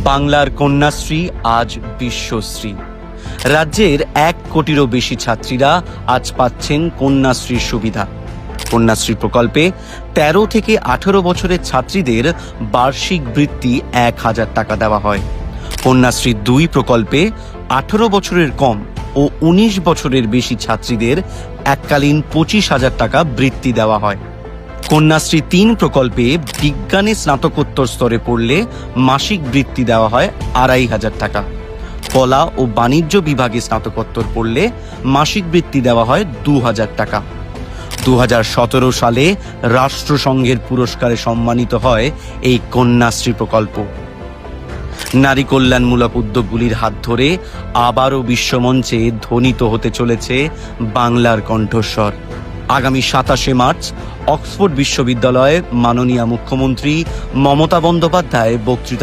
বাংলার কন্যাশ্রী আজ বিশ্বশ্রী। রাজ্যের 1 কোটিরও বেশি ছাত্রীরা আজ পাচ্ছেন কন্যাশ্রীর সুবিধা। কন্যাশ্রী প্রকল্পে 13 থেকে 18 বছরের ছাত্রীদের বার্ষিক বৃত্তি 1000 টাকা দেওয়া হয়। কন্যাশ্রী 2 প্রকল্পে 18 বছরের কম ও 19 বছরের বেশি ছাত্রীদের এককালীন 25,000 টাকা বৃত্তি দেওয়া হয়। কন্যাশ্রী 3 প্রকল্পে বিজ্ঞানে স্নাতকোত্তর স্তরে পড়লে মাসিক বৃত্তি দেওয়া হয় 2500 টাকা। কলা ও বাণিজ্য বিভাগে স্নাতকোত্তর পড়লে মাসিক বৃত্তি দেওয়া হয় 2000 টাকা। 2017 সালে রাষ্ট্রসংঘের পুরস্কারে সম্মানিত হয় এই কন্যাশ্রী প্রকল্প। নারী কল্যাণমূলক উদ্যোগগুলির হাত ধরে আবারও বিশ্বমঞ্চে ধ্বনিত হতে চলেছে বাংলার কণ্ঠস্বর। আগামী 27শে মার্চ অক্সফোর্ড বিশ্ববিদ্যালয়ে মাননীয় মুখ্যমন্ত্রী মমতা বন্দ্যোপাধ্যায় বক্তৃতা